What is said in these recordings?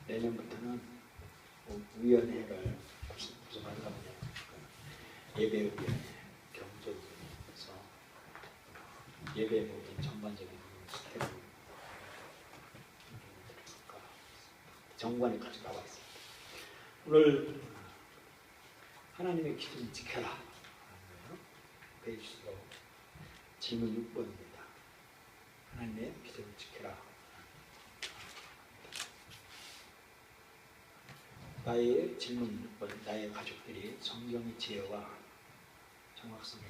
내년부터는 위원회를 구성하려고 해요. 예배위원회, 경조위원회에서 예배 모든 전반적인 스텝을 정관에 같이 나와 있습니다. 오늘 하나님의 기준을 지켜라. 페이지로 질문 6번입니다. 하나님의 기준을 지켜라. 나의 질문 6번. 나의 가족들이 성경의 지혜와 정확성에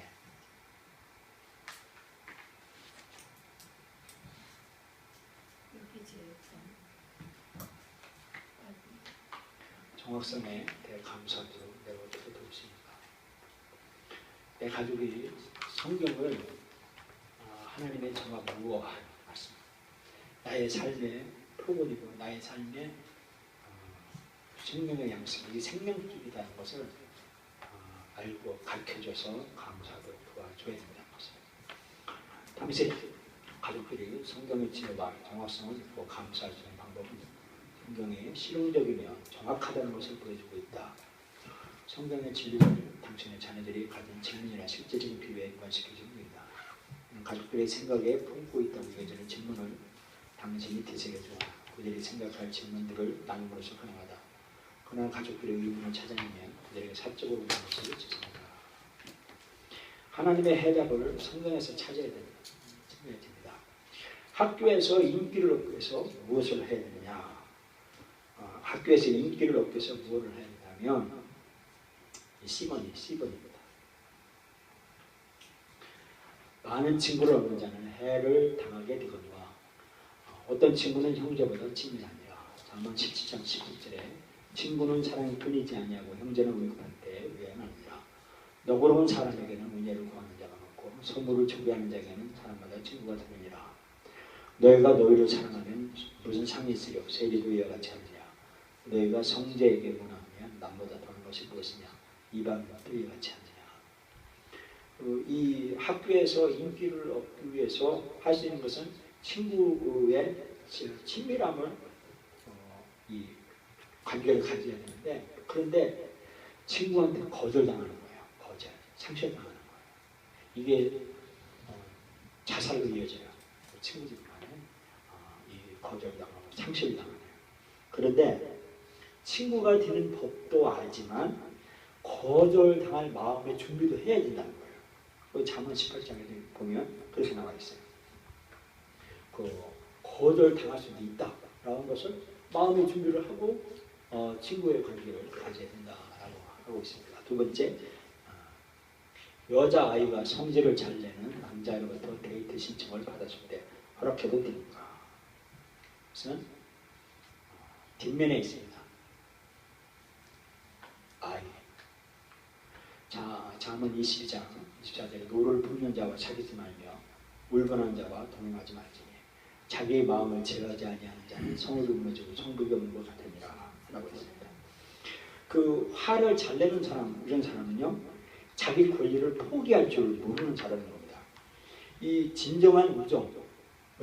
정확성에 대해 감사하도록 내가 어떻게 도우십니까? 내 가족이 성경을 하나님의 정확 무어 맞습니다. 나의 삶의 표본이고 나의 삶의 생명의 양식, 이게 생명줄이라는 것을 알고 가르쳐줘서 감사하도록 도와줘야 된다는 것을. 당시 가족들이 성경의 지혜와 정확성을 믿고 감사할 수 있는 방법은 성경이 실용적이며 정확하다는 것을 보여주고 있다. 성경의 진리를 당신의 자녀들이 가진 질문이나 실제적인 비유에 연관시켜주는 것이다. 가족들의 생각에 품고 있다고 여겨지는 질문을 당신이 되새겨주어 그들이 생각할 질문들을 나눔으로써 가능하다. 그러나 가족들의 의문을 찾아내면 그들에게 사적으로 묻는 것을 죄송하다. 하나님의 해답을 성경에서 찾아야 됩니다. 학교에서 인기를 얻기 위해서 무엇을 해야 되느냐? 학교에서 인기를 얻기 위해서 무엇을 해야 되냐면 C번입니다. 많은 친구를 얻는 자는 해를 당하게 되거니와 어떤 친구는 형제보다 친밀하니라. 잠언 17장 19절에 친구는 사랑이 끊이지 아니하고 형제는 위급할 때 위안하니라. 너그러운 사람에게는 은혜를 구하는 자가 많고 선물을 준비하는 자에게는 사람마다 친구가 되느니라. 너희가 너희를 사랑하면 무슨 상이 있으려 세리도 이와 같이 하느냐. 너희가 성제에게 문하면 남보다 더한 것이 무엇이냐. 이방인도 이와 같이 하느냐. 이 학교에서 인기를 얻기 위해서 할 수 있는 것은 친구의 친밀함을 이 관계를 가져야 되는데, 그런데 친구한테 거절당하는 거예요. 상실당하는 거예요. 이게 자살로 이어져요. 친구들 간에 이 거절당하고 상실당하네요. 그런데 친구가 되는 법도 알지만 거절당할 마음의 준비도 해야 된다는 거예요. 그 잠언 18장에 보면 그렇게 나와 있어요. 거절당할 수도 있다라는 것을 마음의 준비를 하고 친구의 관계를 가져야 된다라고 하고 있습니다. 두 번째, 여자아이가 성질을 잘 내는 남자아이로부터 데이트 신청을 받았을 때 허락해도 됩니까? 그것은 뒷면에 있습니다. 아이. 자, 잠언 22장 24절에 노를 품는 자와 사귀지 말며 울분한 자와 동행하지 말지니 자기의 마음을 제어하지 아니하는 자는 성을 무너지고 성벽이 없는 것 같으니라 라고 했습니다. 그 화를 잘 내는 사람, 이런 사람은요, 자기 권리를 포기할 줄 모르는 사람인 겁니다. 이 진정한 우정,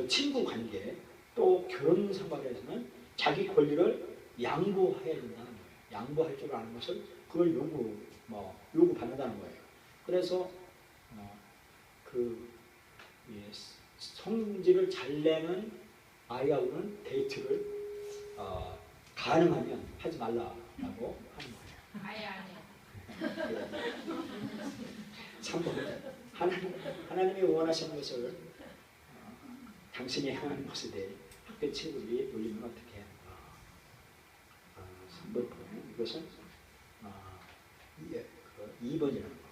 친구 관계, 또 결혼 생활에서는 자기 권리를 양보해야 된다는 거예요. 양보할 줄 아는 것을 그걸 요구받는다는 거예요. 그래서 성질을 잘 내는 아이하고는 데이트를 가능하면 하지 말라라고 하는 거예요. 아니. 3번. 하나님이 원하시는 것을 당신이 향하는 것에 대해 학교 친구들이 놀리면 어떻게 하는가. 3번 보면 이것은 2번이라는 거예요.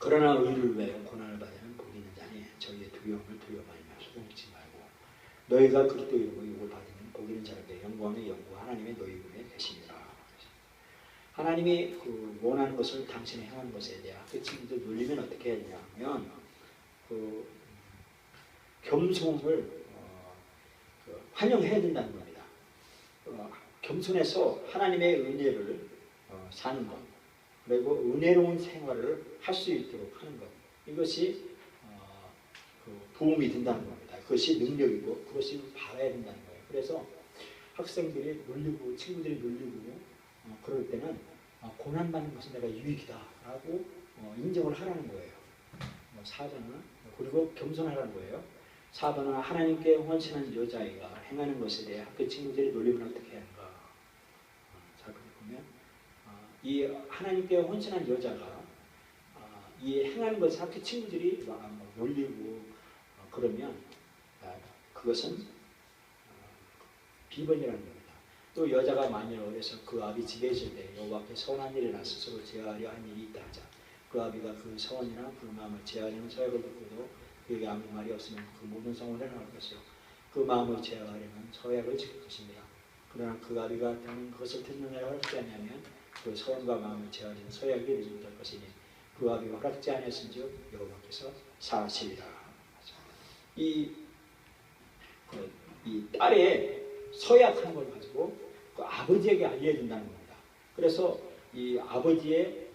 그러나 의를 위하여 고난을 받는 복이 있는 자니 저희의 두려움을 두려워하며 소동치 말고 너희가 그리스도 이름으로 욕을 받으면 복 있는 자에게 영광의 영구 하나님의 너희 군에 계시니라. 하나님이 원하는 것을 당신이 향하는 것에 대해 학교 친구들 놀리면 어떻게 해야 되냐면 겸손을 환영해야 된다는 겁니다. 겸손해서 하나님의 은혜를 사는 것, 그리고 은혜로운 생활을 할 수 있도록 하는 것, 이것이 도움이 된다는 겁니다. 그것이 능력이고 그것이 바라야 된다는 거예요. 그래서 학생들이 놀리고 친구들이 놀리고 그럴 때는 고난받는 것은 내가 유익이다라고 인정을 하라는 거예요. 4번은 그리고 겸손하라는 거예요. 4번은 하나님께 헌신한 여자아이가 행하는 것에 대해 학교 친구들이 놀리면 어떻게 하는가. 자, 보면 이 하나님께 헌신한 여자가 이 행하는 것을 학교 친구들이 놀리고 그러면 그것은 비번이라는 겁니다. 또 여자가 만일 어려서 그 아비 집에 있을 때 여호와께 서운한 일이나 스스로 제어하려 한 일이 있다 하자. 그 아비가 그 서원이나 그 마음을 제어하려는 서약을 듣고도 그에게 아무 말이 없으면 그 모든 성원을 행할 것이요 그 마음을 제어하려면 서약을 지킬 것입니다. 그러나 그 아비가 그것을 듣는 자가 허락지 않으면 그 서원과 마음을 제어하려는 서약이 늦어질 것이니 그 아비가 허락지 않았은즉 여호와께서 사하시리라. 이 딸의 서약한 걸 가지고 그 아버지에게 알려야 된다는 겁니다. 그래서 이 아버지의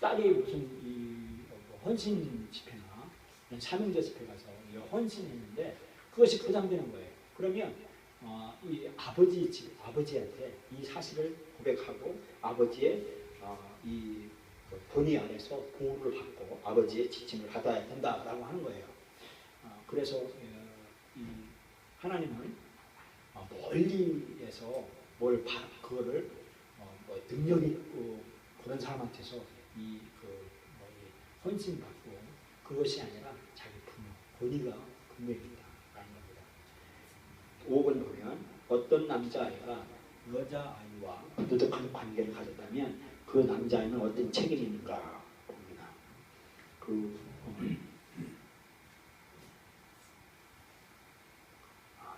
딸이 무슨 헌신 집회나 사명제 집회 가서 헌신했는데 그것이 포장되는 거예요. 그러면 이 아버지한테 이 사실을 고백하고 아버지의 이 본의 안에서 보호를 받고 아버지의 지침을 받아야 된다라고 하는 거예요. 그래서 이 하나님은 멀리에서 그거를 능력 있고 그런 사람한테서 헌신 받고 그것이 아니라 자기 부모 권위가 분명히 있다라는 겁니다. 5번 보면 어떤 남자아이가 여자아이와 부도덕한 관계를 가졌다면 그 남자아이는 어떤 책임이 있는가 봅니다.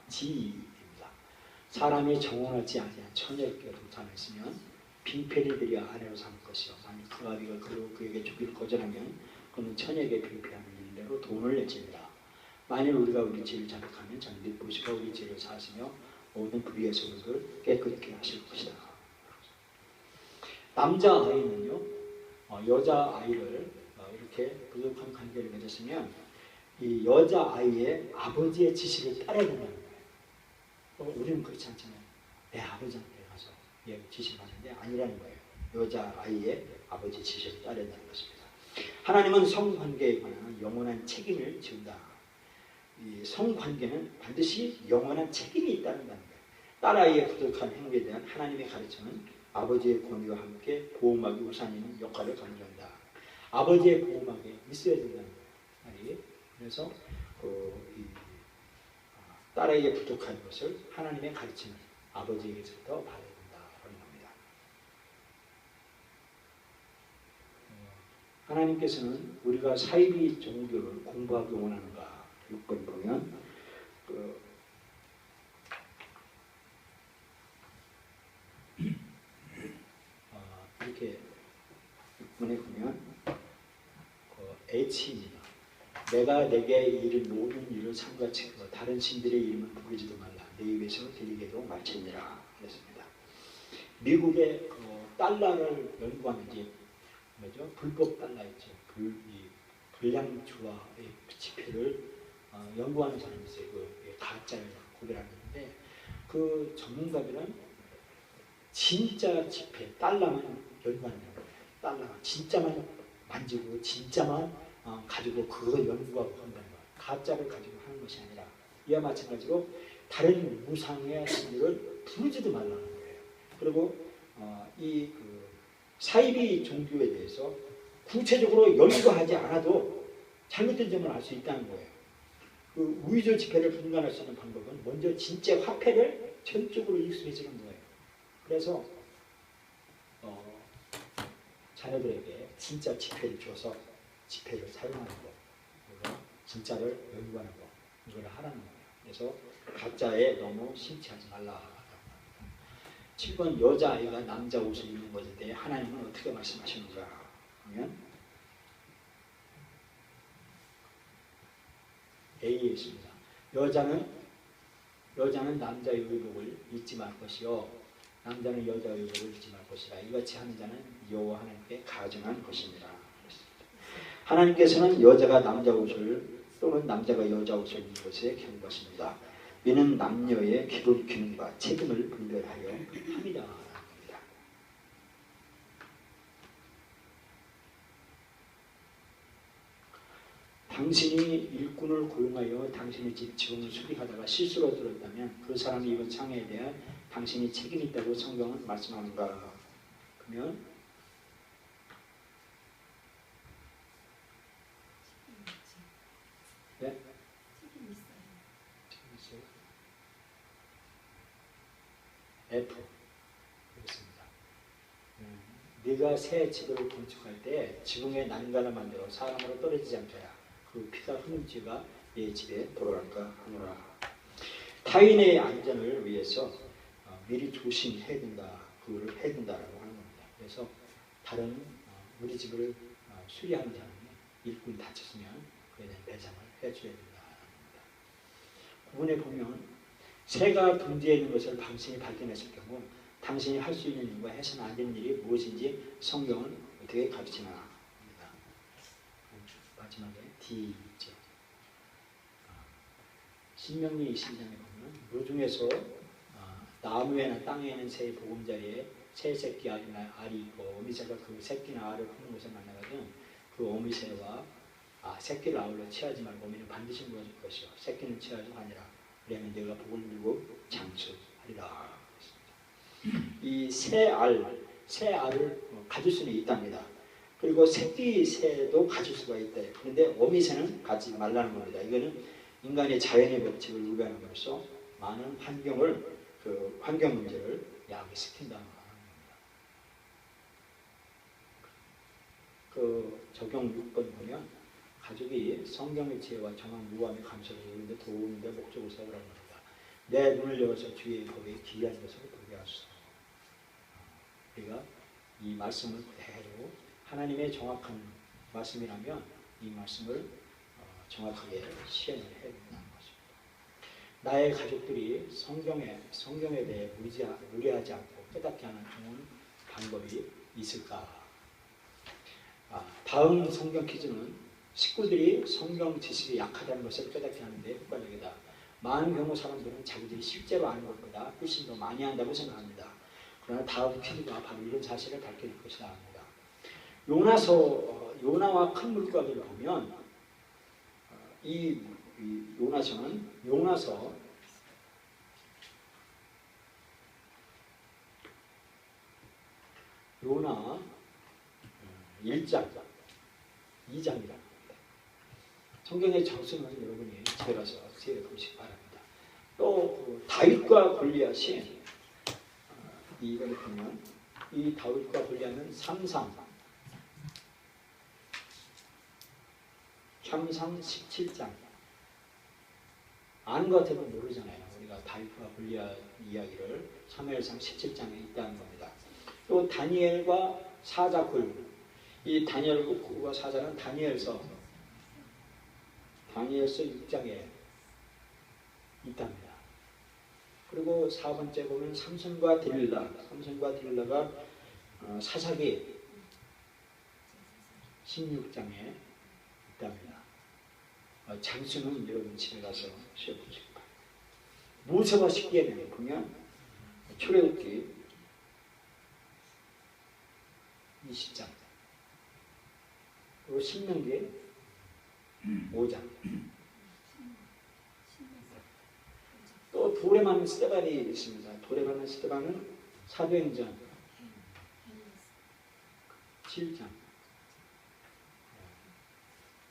지입니다. 사람이 정원하지 아니한 처녀에게 동참했으면 빙패를 들여 아내로 삼을 것이요 만일 그 아비가 그에게 주기를 거절하면 그는 처녀에게 빙패하는 일례로 돈을 내집니다. 만일 우리가 우리 죄를 자백하면 저는 보시가 우리 죄를 사하시며 모든 불의에서 우리를 깨끗게 하실 것이다. 남자아이는요 여자아이를 이렇게 부족한 관계를 맺었으면 이 여자아이의 아버지의 지시를 따라야 된다는 거예요. 우리는 그렇지 않잖아요. 내 아버지한테 가서 지시를 받는데 아니라는 거예요. 여자아이의 아버지 지시를 따라야 된다는 것입니다. 하나님은 성관계에 관한 영원한 책임을 지운다. 이 성관계는 반드시 영원한 책임이 있다는 거예요. 딸아이의 부족한 행위에 대한 하나님의 가르침은 아버지의 권위와 함께 보호막이 우선인 역할을 강조한다. 아버지의 보호막이 있어야 된다는 거예요. 그래서 딸에게 부족한 것을 하나님의 가르침을 아버지에게서부터 받아야 된다는 겁니다. 하나님께서는 우리가 사이비 종교를 공부하기 원하는가? 6번 보면 이렇게 6번에 보면 H입니다. 내가 내게 이른 모든 일을 삼가치고 다른 신들의 이름을 부르지도 말라. 내 입에서 들리게도 말지니라 그랬습니다. 미국의 달러를 연구하는 뭐죠? 불법 달러 있죠. 불량주와의 지폐를 연구하는 사람이 있어요. 가짜를 구별하는데 그 전문가들은 진짜 지폐 달러만 연구하는 거예요. 달러 진짜만 만지고 진짜만 가지고 그거 연구하고 한다는 거예요. 가짜를 가지고 하는 것이 아니라 이와 마찬가지로 다른 우상의 신들을 부르지도 말라는 거예요. 그리고 사이비 종교에 대해서 구체적으로 연구하지 않아도 잘못된 점을 알 수 있다는 거예요. 그 우의조 지폐를 분간할 수 있는 방법은 먼저 진짜 화폐를 전적으로 익숙해 주는 거예요. 그래서 자녀들에게 진짜 지폐를 줘서 지폐를 사용하는 것, 그리고 진짜를 연구하는 것, 이걸 하라는 거예요. 그래서 가짜에 너무 심취하지 말라. 7번 여자아이가 남자 옷을 입는 것에 대해 하나님은 어떻게 말씀하시는가 하면 A에 있습니다. 여자는 남자의 의복을 입지 말 것이요 남자는 여자의 의복을 입지 말 것이라. 이같이 하는 자는 여호와 하나님께 가증한 것입니다. 하나님께서는 여자가 남자 옷을 또는 남자가 여자 옷을 입는 것에 경고하십니다. 이는 남녀의 기본 기능과 책임을 분별하여 합니다. 당신이 일꾼을 고용하여 당신의 집 지붕을 수리하다가 실수로 들었다면 그 사람이 입은 상해에 대한 당신이 책임이 있다고 성경은 말씀하는가? 그러면 네? 책임 있어요. F. 그렇습니다. 네가 새 집을 건축할 때 지붕에 난간을 만들어 사람으로 떨어지지 않게 하라. 그 피가 흐른 지가 내 집에 돌아갈까 하노라. 타인의 안전을 위해서 미리 조심해야 된다. 그거를 해야 된다라고 하는 겁니다. 그래서 다른 우리 집을 수리하는 사람이 일꾼이 다쳤으면 그에 대한 배상을 해줘야 된다. 9번에 보면 새가 둥지에 있는 것을 당신이 발견했을 경우 당신이 할 수 있는 일과 해서는 안 되는 일이 무엇인지 성경은 어떻게 가르치나 합니다. 마지막에 D 있죠. 신명기 20장에 보면 묘중에서 나무에나 땅에 있는 새의 보금자리에 새 새끼 알이나 알이 있고 어미새가 그 새끼나 알을 품는 곳에 만나거든 그 어미새와 새끼를 아울러 취하지 말고 어미는 반드시 물어줄 것이요 새끼는 취하지 아니라 그러면 내가 복을 누리고 장수하리라. 이 새 알을 가질 수는 있답니다. 그리고 새끼 새도 가질 수가 있다. 그런데 어미새는 가지 말라는 겁니다. 이거는 인간의 자연의 법칙을 위반하는 것으로 많은 환경 문제를 야기시킨다는 겁니다. 그 적용 6번 보면 가족이 성경의 지혜와 정한 무함의 감사를 이루는데 도움인데 목적을 세우라는 겁니다. 내 눈을 열어서 주의 법에 기이한 것을 보게 하소서. 우리가 이 말씀을 그대로 하나님의 정확한 말씀이라면 이 말씀을 정확하게 시행을 해야 된다는 것입니다. 나의 가족들이 성경에 대해 무리하지 않고 깨닫게 하는 좋은 방법이 있을까? 다음 성경 퀴즈는 식구들이 성경 지식이 약하다는 것을 깨닫게 하는데 효과적이다. 많은 경우 사람들은 자기들이 실제로 아는 것보다 훨씬 더 많이 한다고 생각합니다. 그러나 다음 퀴즈가 바로 이런 사실을 밝혀줄 것이다 합니다. 요나와 큰 물고기를 보면 이 요나서는 요나서 요나 1장, 2장이라는 겁니다. 성경의 저서는 여러분이 들어가서 세워보시기 바랍니다. 또 다윗과 골리앗이 이걸 보면 이 다윗과 골리앗은 삼상 17장 아는 것 같아도 모르잖아요. 우리가 다윗과 골리앗 이야기를 사무엘상 17장에 있다는 겁니다. 또 다니엘과 사자굴 이 다니엘과 사자는 다니엘서 6장에 있답니다. 그리고 4번째 보면 삼손과 딜라가 사사기 16장에 있답니다. 장수는 여러분 집에 가서 쉬어보시기 바랍니다. 모세와 식기에 보면 출애굽기 20장 그리고 신명기 5장 또 돌에 맞는 스테반이 있습니다. 돌에 맞는 스테반은 사도행전 7장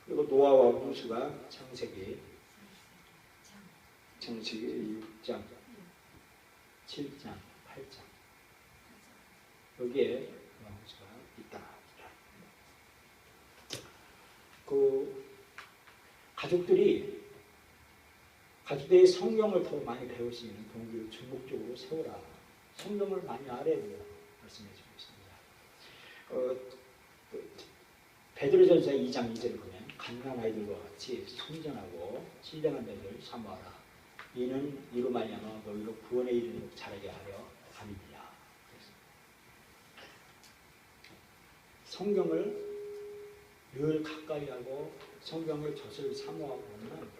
그리고 노아와 홍수가 창세기 6장 7장 8장 여기에 홍수가 있다. 가족들이 성경을 더 많이 배울 수 있는 동기를 중복적으로 세우라. 성경을 많이 알아야 돼요. 말씀해주고 있습니다. 베드로전서 2장 2절을 보면 갓난 아이들과 같이 순전하고 신령한 자들을 사모하라. 이는 이로 말미암아 너희로 구원에 이르도록 자라게 하려 함이니라. 성경을 늘 가까이 하고 성경의 젖을 사모하고 보면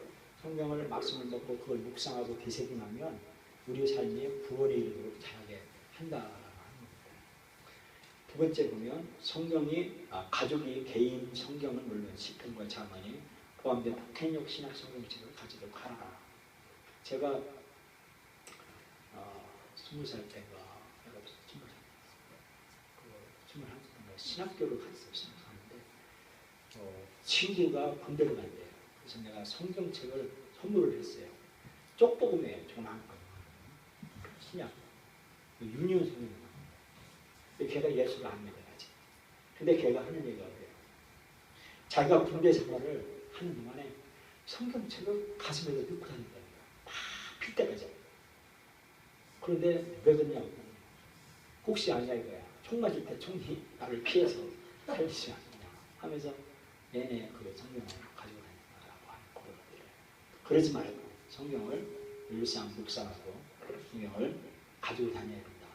성경을 말씀을 먹고 그걸 묵상하고 되새김하면 우리 삶이 구원에 이르도록 자라게 한다라고 하는 겁니다. 두 번째 보면 성경이 가족이 개인 성경은 물론 시편과 잠언이 포함된 북한역 신약 성경책을 가지도록 하라. 제가 20살 때가 21살인가 신학교를 갔었어요. 친구가 군대를 간대요. 그래서 내가 성경책을 선물을 했어요. 쪽보금이에요. 조그만 거. 신약. 유니온 성경. 걔가 예수를 안 믿어야지. 근데 걔가 하는 얘기가 그래요. 자기가 군대 생활을 하는 동안에 성경책을 가슴에다 넣고 다닌다는 거야. 다 필 때까지. 그런데 왜 그러냐고. 혹시 아냐 이거야. 총 맞을 때 총이 나를 피해서 살리지 않느냐 하면서 내내 그 성경을 가지고 다닌다라고 하는 고백을. 그러지 말고 성경을 일상 묵상하고 성경을 가지고 다녀야 된다.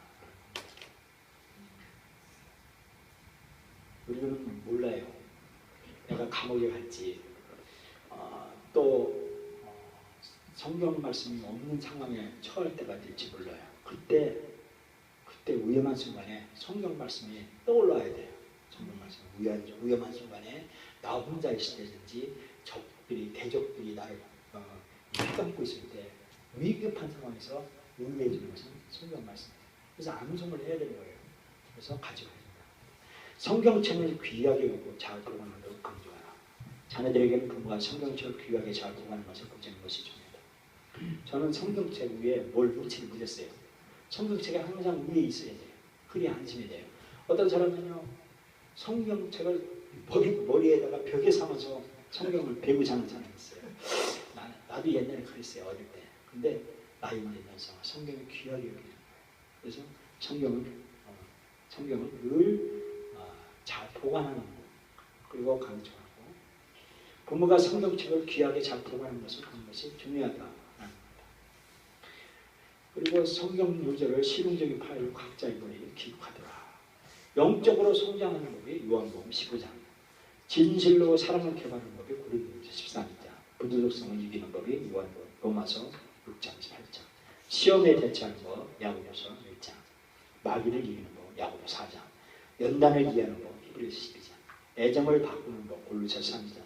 우리는 몰라요. 내가 감옥에 갈지 또 성경 말씀이 없는 상황에 처할 때가 될지 몰라요. 그때 위험한 순간에 성경 말씀이 떠올라야 돼요. 성경 말씀 위험한 순간에 나 혼자 있을 때든지 대적들이 나를 휘감고 있을 때 위급한 상황에서 용기해주는 것은 성경 말씀이에요. 그래서 암송을 해야 되는 거예요. 그래서 가지고 있습니다. 성경책을 귀하게 여기고 잘 보관하도록 강조하라. 자녀들에게는 부모가 성경책을 귀하게 잘 보관하는 것을 걱정하는 것이 중요하다. 저는 성경책 위에 물칠을 묻었어요. 성경책이 항상 위에 있어야 돼요. 그리 안심이 돼요. 어떤 사람은요, 성경책을 머리에다가 벽에 삼아서 성경을 베고 자는 사람이 있어요. 나도 옛날에 그랬어요. 어릴 때. 근데 나이 먹으면서 성경이 귀하게 여기는 거예요. 그래서 성경을 늘 잘 보관하는 것, 그리고 강조하고 부모가 성경책을 귀하게 잘 보관하는 것을 하는 것이 중요하다는 겁니다. 그리고 성경 요절을 실용적인 파일로 각자 이번에 기록하더라. 영적으로 성장하는 법이 요한복음 15장, 진실로 사랑을 개발하는 법이 고린도후서 13장, 부도덕성을 이기는 법이 요한복음 로마서 6장 8장, 시험에 대처하는 법 야고보서 1장, 마귀를 이기는 법 야고보 4장, 연단을 이해하는 법 히브리서 12장, 애정을 바꾸는 법 골로새서 3장,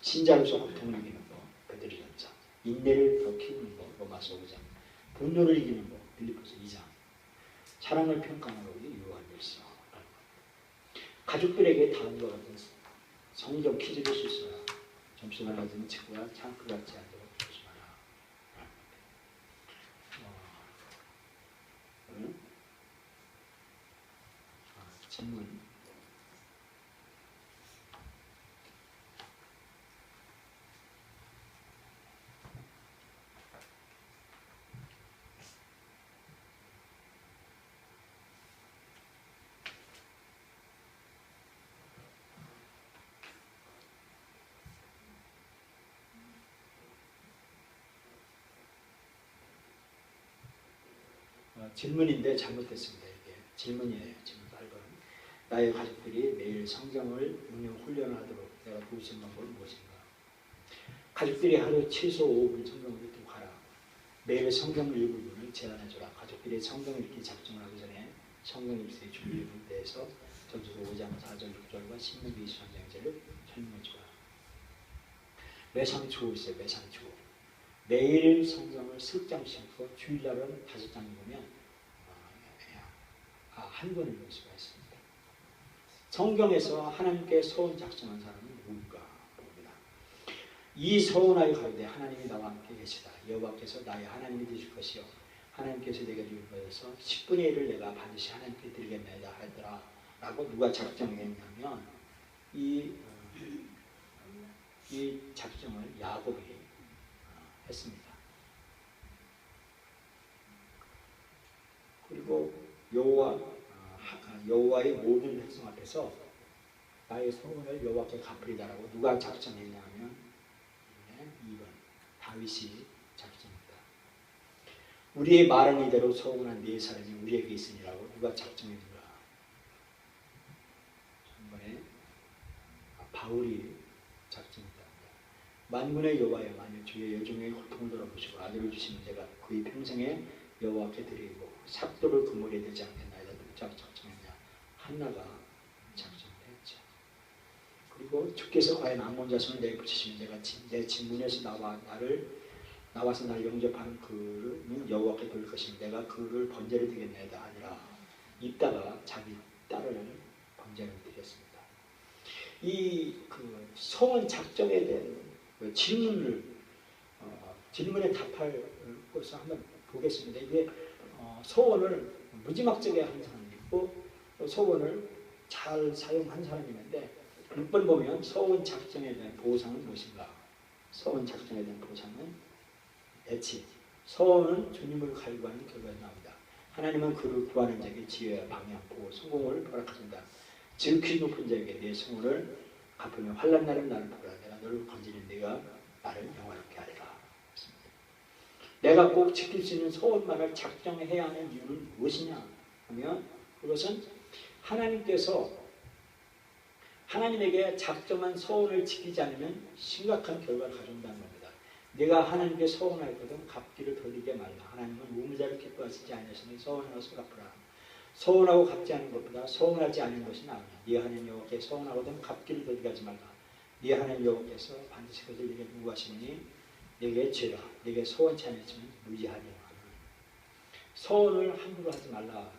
신자로서 고통을 이기는 법 베드로 전서, 인내를 더 키우는 법 로마서 5장, 분노를 이기는 법 빌립보서 2장, 사랑을 평가하는 법이 요한일서. 가족들에게 다음과 같은 성경 퀴즈를 쓸수록 점수가 낮은 친구와 창크 같지 않도록 조심하라. 질문. 질문인데 잘못됐습니다. 이게 질문이에요. 질문 8번. 나의 가족들이 매일 성경을 읽는 훈련을 하도록 내가 도울 수 있는 방법은 무엇인가? 가족들이 하루 최소 5분 성경을 읽도록 하라. 매일 성경 일부분을 제안해줘라. 가족들이 성경 읽기 작정을 하기 전에 성경 읽기의 준비에 대해서 전주도 5장 4절 6절과 신명기 23장제를 설명해주라. 매상추고 있어요. 매상추고. 매일 성경을 3장씩 읽고 주일날은 5장 읽으면 한 권을 읽을 수가 있습니다. 성경에서 하나님께 서원 작정한 사람은 누군가 봅니다. 이 서원하여 가로되 하나님이 나와 함께 계시다. 여호와께서 나의 하나님이 되실 것이요 하나님께서 내게 주실 것에서 10분의 1을 내가 반드시 하나님께 드리겠나이다 하더라 라고 누가 작정했냐면 이 작정을 야곱이 했습니다. 그리고 여호와의 모든 백성 앞에서 나의 소원을 여호와께 갚으리다라고 누가 작정했냐면 2번 다윗이 작정했다. 우리의 말한 이대로 소원한 네 사람이 우리에게 있으니라고 누가 작정했는가? 3번에 바울이 작정했다. 만군의 여호와여, 만일 주의 여종의 고통을 돌아보시고 아들을 주시면 내가 그의 평생에 여호와께 드리고 삭도를 그물에 되지 않겠나이다. 누가 작정했냐? 한나가 작정했죠. 그리고 주께서 과연 암몬 자손을 내게 붙이시면 내가 내 진문에서 나와서 날 영접하는 그는 여호와께 돌릴 것이니 내가 그를 번제를 드리겠나이다 아니라 입다가 자기 딸을 번제를 드렸습니다. 이 그 서원 작정에 대한 그 질문에 답할 것을 한번 보겠습니다. 이게 서원을 무지막지하게 한 사람이 있고 서원을 잘 사용한 사람이 있는데 6번 보면 서원 작정에 대한 보상은 무엇인가? 서원 작정에 대한 보상은 배치. 서원은 주님을 갈구하는 결과가 나옵니다. 하나님은 그를 구하는 자에게 지혜와 방향, 보호, 성공을 허락하신다. 지극히 높은 자에게 내 성원을 갚으며 환난 날은 나를 보라. 내가 너를 건지는 네가 나를 영화롭게 하리라. 내가 꼭 지킬 수 있는 서원만을 작정해야 하는 이유는 무엇이냐 하면 그것은 하나님께서 하나님에게 작정한 서원을 지키지 않으면 심각한 결과를 가져온다는 겁니다. 내가 하나님께 서원하거든 갚기를 더디게 말라. 하나님은 우물자를 기뻐하시지 않으시니 서원하고서 갚으라. 서원하고 갚지 않은 것보다 서원하지 않은 것이 나으냐. 네 하나님 여호와께 서원하거든 갚기를 더디게 하지 말라. 네 하나님 여호와께서 반드시 그들 네게 요구하시니 네게 죄라. 네게 서원치 않았으면 무지하리라. 서원을 함부로 하지 말라.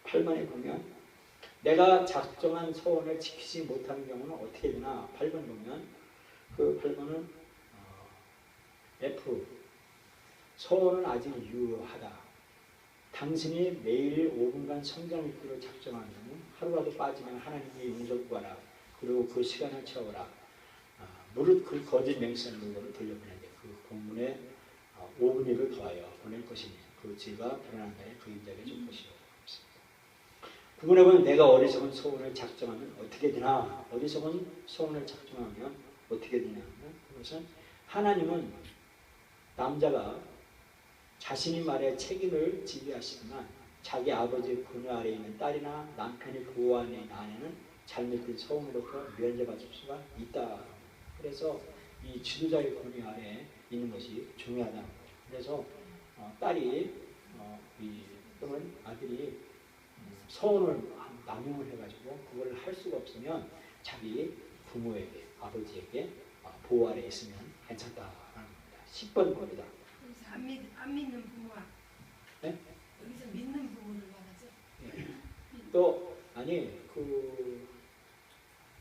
8번에 보면 내가 작정한 서원을 지키지 못하는 경우는 어떻게 되나. 8번 보면 그 8번은 F. 서원은 아직 유효하다. 당신이 매일 5분간 성경 읽기로 작정하는 하루라도 빠지면 하나님의 용서 구하라. 그리고 그 시간을 채워라. 무릇 그 거짓 맹세한 물건을 돌려보내되 그 본문에 5분일을 더하여 보낼 것이니 그 죄가 드러난 날에 그 인자에게 줄 것이요. 9번에 보면 내가 어리석은 소원을 작정하면 어떻게 되나. 어리석은 소원을 작정하면 어떻게 되냐 하면 그것은 하나님은 남자가 자신이 말에 책임을 지게 하시지만 자기 아버지의 권위 아래에 있는 딸이나 남편의 보호 안에 있는 아내는 잘못된 소원으로부터 면제받을 수가 있다. 그래서 이 지도자의 권위 아래에 있는 것이 중요하다는 거죠. 그래서 딸이 또는 아들이 서원을 남용을 해가지고 그걸 할 수가 없으면 자기 부모에게 아버지에게 보호 아래에 있으면 괜찮다라는 겁니다. 10번 겁니다. 안 믿는 부모가 네? 여기서 믿는 부모를 말하죠. 네. 또 아니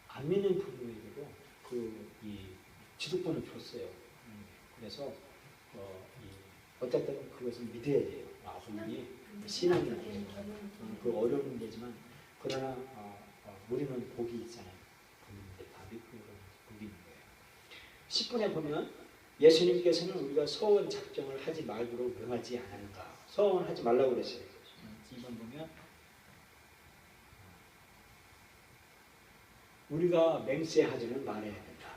안 믿는 부모에게도 이 지도권을 줬어요. 그래서 어쨌든 그것을 믿어야 돼요. 부모님이 신앙이라는 그 어려운 문제지만 그러나 우리는 복이 있잖아요. 부모님들 다 믿고 복이 있는 거예요. 10분에 보면 예수님께서는 우리가 서원 작정을 하지 말도록 명하지 않았는가. 서원하지 말라고 그랬어요. 2번 보면 우리가 맹세하지는 말아야 된다.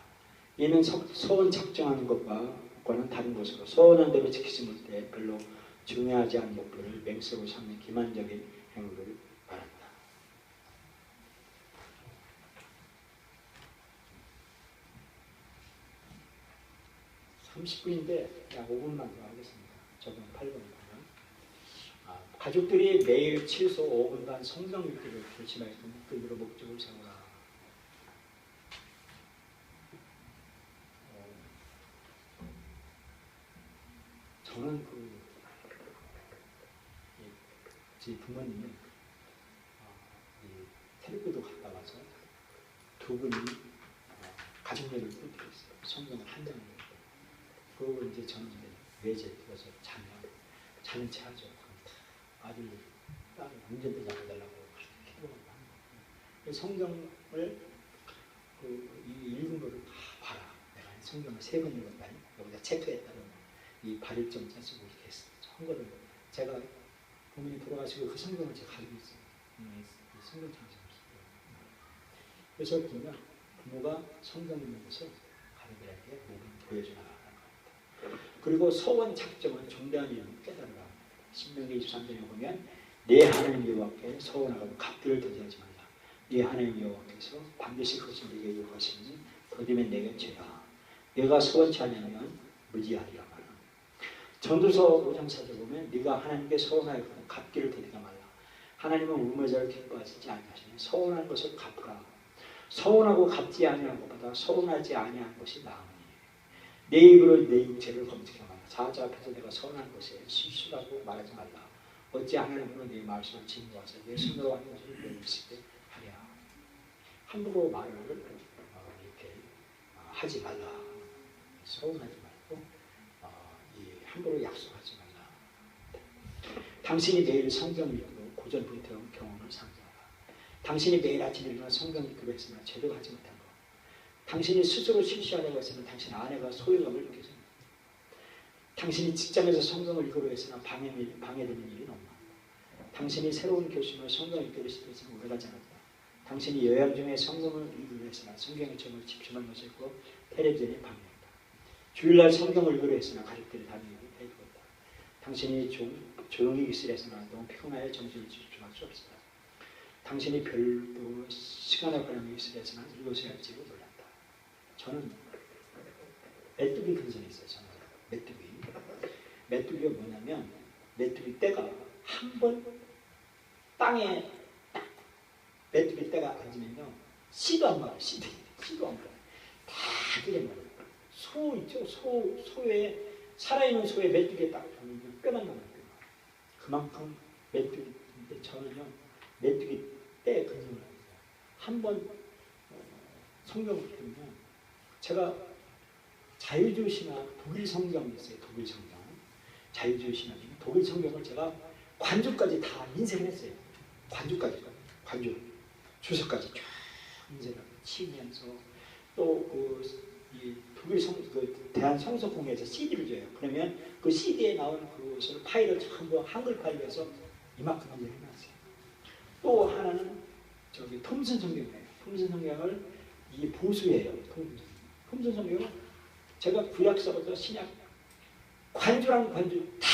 이는 서원 작정하는 것과는 다른 것으로 서원한 대로 지키지 못해 별로 중요하지 않은 목표를 맹세로 삼는 기만적인 행위를 말한다. 30분인데 약 5분만 더 하겠습니다. 저번 8번 보면 가족들이 매일 최소 5분간 성경 읽기를 결심하였고 묵기로 목적을 세우라. 저는 제 부모님이 테레비도 갔다 와서 두 분이 가족회를 꾸렸어요. 성경을 한 장을 읽고. 그리고 이제 저는 외제 들어서 자는 체 하죠. 아들, 딸을 운전대 잡아달라고 기도하고 하는 거예요. 성경을 읽은 거를 다 봐라. 내가 성경을 3번 읽었다니 여기다 체크했다는 이 발일점 짜서 이렇게 했어요. 한 거를 제가 부모님 돌아가시고 그 성경을 제가 가지고 있어요. 성경 창작을 했어요. 그래서 보면 부모가 성경 읽는 것을 가족들에게 보여주라. 그리고 서원 작정은 중대한 일을 깨달으라. 신명기 23장에 보면 내 하나님 여호와께 서원하고 갚기를 더디하지 말라. 네 하나님 여호와께서 반드시 그것을 내게 요구하시니 더디면 내게 죄라. 내가 서원치 않으면 무지하리라 말하. 전도서 5장 4절 보면 네가 하나님께 서원하였거든 갚기를 더디가 말라. 하나님은 우매자를 기뻐하시지 아니하시니 서원한 것을 갚으라. 서원하고 갚지 아니한 것보다 서원하지 아니한 것이 나으니 내 입으로 내 육체를 검증해 말라. 사자 앞에서 내가 서원한 것에 실수라고 말하지 말라. 어찌 하나님으로 내 말씀을 증거하사 내 손으로 하는 것을 내리시게 하랴. 함부로 말을 이렇게 하지 말라. 서운하지 말고 함부로 약속하지 말라. 당신이 매일 성경 읽고 고전부터 경험을 상기하라. 당신이 매일 아침에 일어나 성경 읽기로 했으나 제대로 하지 못한 것. 당신이 스스로 실시하려고 했으면 당신 아내가 소외감을 느꼈습니다. 당신이 직장에서 성경을 읽기로 했으나 방해되는 일이 너무 많다. 당신이 새로운 교심을 성경 읽기로 시도했으면 오래가지 않았다. 당신이 여행 중에 성경을 읽기로 했으나 성경에 정말 집중한 것을 읽고 텔레비전에 방해했다. 주일날 성경을 읽기로 했으나 가족들이 다니는 일을 해두었다. 당신이 조용히 있으려 했으나 너무 피곤하여 정신을 집중할 수 없었다. 당신이 별도 시간을 보내며 있으려 했으나 읽어서야 할지도 몰랐다. 저는 메뚜기 근성이 있어요. 저는 메뚜기가 뭐냐면 메뚜기 떼가 한 번 땅에 메뚜기 떼가 앉으면요 씨도 안 말아요. 씨도 안 말아요. 다 끓여먹어요. 소 있죠? 소에 살아있는 소에 메뚜기에 딱 보면 뼈만 남아요. 그만큼 메뚜기인데 저는요 메뚜기 떼 근성을 합니다. 한번 성경을 읽으면 제가 자유주의신화 독일 성경이 있어요. 독일 성경. 자유주의신화 중에 독일 성경을 제가 관주까지 다 인쇄했어요. 관주 주석까지 쫙 인쇄를 치면서 또 독일 대한 성서공회에서 CD를 줘요. 그러면 그 CD에 나온 그것을 파일을 전부 한글 파일에서 이만큼 인쇄를 해놨어요. 또 하나는 톰슨 성경이에요. 톰슨 성경을 이 보수예요. 톰슨 성경을 제가 구약서부터 신약 관주랑 관주 다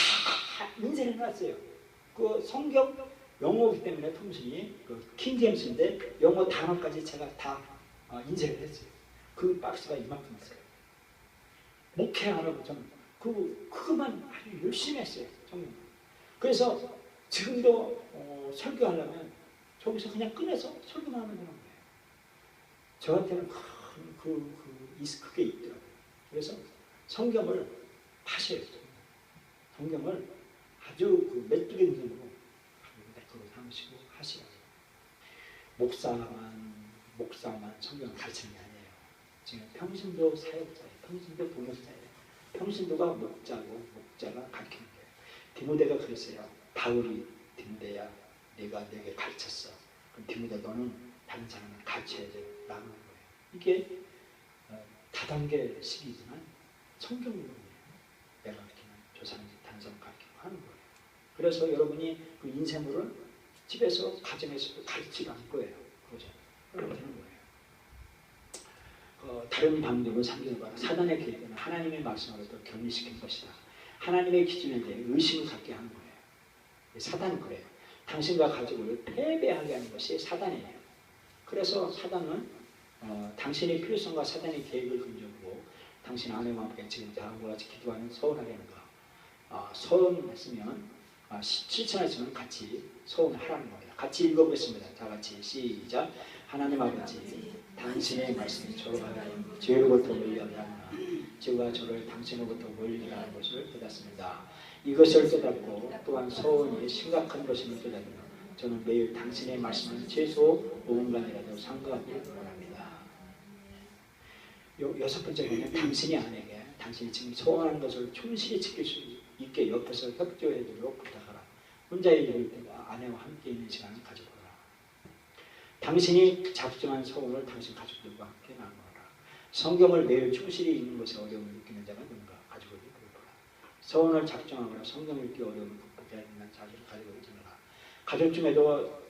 인쇄를 해놨어요. 그 성경 영어이기 때문에 톰슨이 킹제임스인데 영어 단어까지 제가 다 인쇄를 했어요. 그 박스가 이만큼 있어요. 목회하라고 저는 그것만 아주 열심히 했어요. 성경. 그래서 지금도 설교하려면 저기서 그냥 꺼내서 설교만 하면 되는 거예요. 저한테는 그게 있더라고요. 그래서 성경을 하셔야 돼요. 성경을 아주 메뚜기 눈으로 매끄러워 삼으시고 하시라고. 목사만 성경을 가르치는 게 아니에요. 지금 평신도 사역자예요. 평신도 동역자예요. 평신도가 목자고 목자가 가르치는 거예요. 디모데가 그랬어요. 바울이 디모데야 내가 내게 가르쳤어. 그럼 디모데 너는 다른 사람을 가르쳐야 돼. 라는 거예요. 이게 다단계식이지만 성경으로 내가 가르치는 조상의 단성 가르치고 하는 거예요. 그래서 여러분이 그 인생물을 집에서 가정에서도 가르치지 않을 거예요. 그죠? 그러면 되는 거예요. 다른 방법으로 상경해봐라. 사단의 계획은 하나님의 말씀으로도 격리시킨 것이다. 하나님의 기준에 대해 의심을 갖게 하는 거예요. 사단은 그래요. 당신과 가족을 패배하게 하는 것이 사단이에요. 그래서 사단은 당신의 필요성과 사단의 계획을 근접으로 당신 아내와 함께 지금 다음과 같이 기도하는 서운하게 하는 거. 서운했으면 실천했으면 같이 서운하라는 겁니다. 같이 읽어보겠습니다. 다 같이 시작. 하나님 아버지 당신의 말씀이 저로 하여금 죄로부터 멀리하게 하나 죄가 저를 당신으로부터 멀리게 하는 것을 깨닫습니다. 이것을 깨닫고 또한 서운이 심각한 것임을 깨닫으며 저는 매일 당신의 말씀을 최소 5분간이라도 상고하길 원합니다. 여섯 번째 보면 당신이 아내에게 당신이 지금 소원하는 것을 충실히 지킬 수 있게 옆에서 협조해 주도록 부탁하라. 혼자 일을 때와 아내와 함께 있는 시간을 가져보라. 당신이 작정한 소원을 당신 가족들과 함께 나누어라. 성경을 매일 충실히 읽는 것에 어려움을 느끼는 자가 누군가 가지고 물어보라. 소원을 작정하거나 성경을 읽기 어려움을 극복해야 한다는 자질을 가지고 있느라 가족 중에도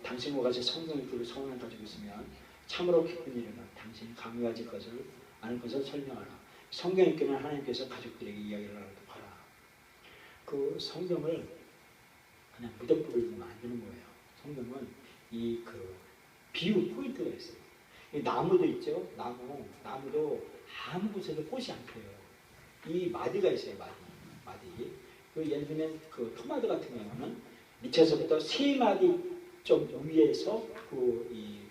당신과 같이 성경 읽기를 소원을 가지고 있으면 참으로 기쁜 일이나 당신이 강요하지 것을 아는 것을 설명하라. 성경 읽기는 하나님께서 가족들에게 이야기를 하도록 하라. 그 성경을 그냥 무덤불을 두면 안 되는 거예요. 성경은 비유 포인트가 있어요. 이 나무도 있죠. 나무도 아무 곳에도 꽃이 안 펴요. 이 마디가 있어요. 마디. 그 예를 들면 그 토마토 같은 경우는 밑에서부터 세 마디 좀 위에서 그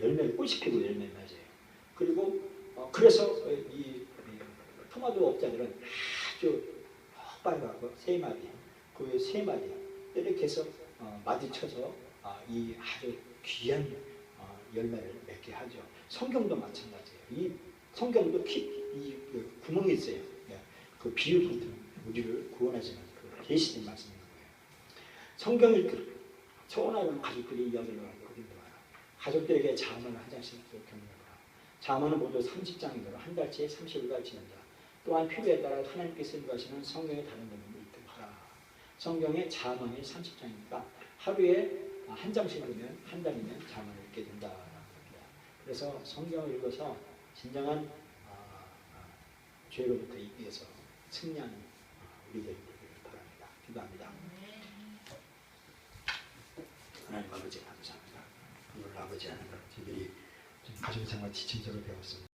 열매를 꽃이 피고 열매 맺어요. 그리고 그래서 이 토마토 업자들은 아주 빨갛고 세 마디, 그 세 마디 이렇게 해서 마디 쳐서 이 아주 귀한 열매를 맺게 하죠. 성경도 마찬가지예요. 이 성경도 그 구멍이 있어요. 그 비유 포인트는 우리를 구원하시는 그 계시된 말씀인 거예요. 성경 읽기 초원하는 가족들이 이야기를 하고 가족들에게 자문을 한 장씩 격려하라. 자문은 모두 30장이므로 한 달치에 30일간 지낸다. 또한 필요에 따라 하나님께서 인도하시는 성경의 다른 부분을 읽도하라. 성경의 자문이 30장이니까 하루에 한 장씩 읽으면 한 달이면 자문을 읽게 된다라는 겁니다. 그래서 성경을 읽어서 진정한 죄로부터 위해서 승리하는 우리들 되기를 바랍니다. 기도합니다. 하나님 아버지 감사합니다. 오늘 아버지 하나님 저희들이 가정생활 지침서를 배웠습니다.